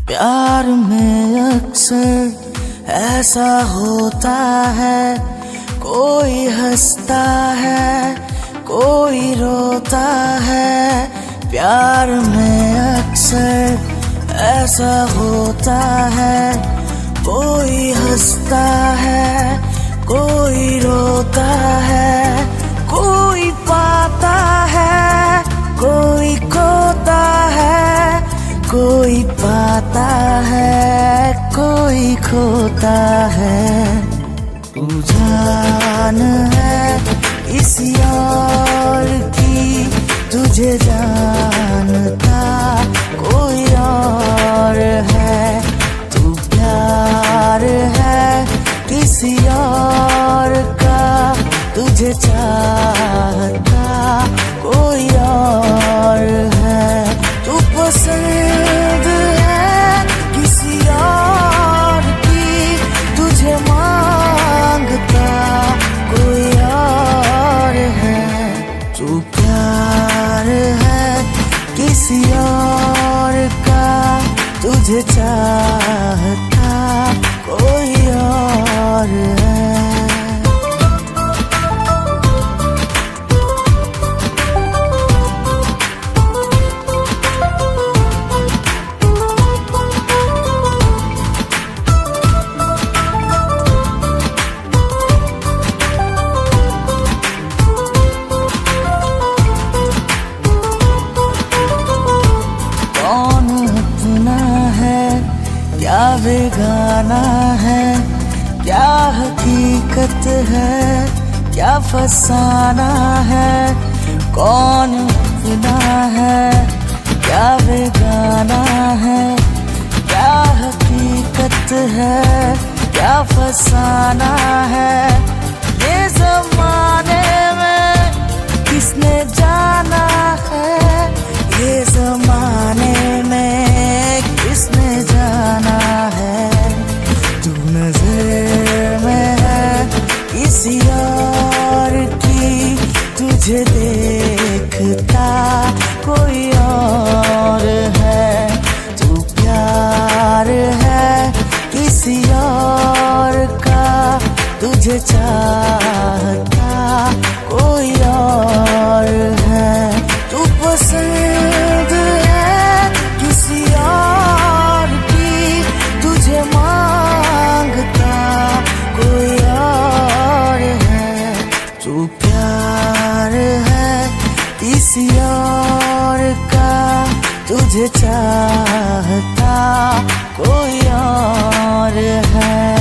प्यार में अक्सर ऐसा होता है, कोई हंसता है कोई रोता है। प्यार में अक्सर ऐसा होता है, कोई हंसता है कोई रोता है। कोई पाता है कोई खोता है, कोई पाता है कोई खोता है। तू जान है किसी और की, तुझे जानता कोई और है। तू प्यार है किसी और का, तुझे चाहता कोई और है। तू पसंद है किसी और की, तुझे मांगता कोई और है। तू प्यार है किसी और का, तुझे चाहता कोई और है। क्या बेगाना है, क्या हकीकत है, क्या फसाना है। कौन अपना है, क्या बेगाना है, क्या हकीकत है, क्या फसाना है। ये ज़माने में किसने जाना है, ये ज़माने में किसने जाना है। तू नजर में है किसी और की, तुझे देखता कोई और है। तू प्यार है किसी और का, तुझे चाहता कोई और है। तू पसंद है किसी और की, तुझे मांगता कोई और है। तू प्यार है किसी और का, तुझे चाहता कोई और है।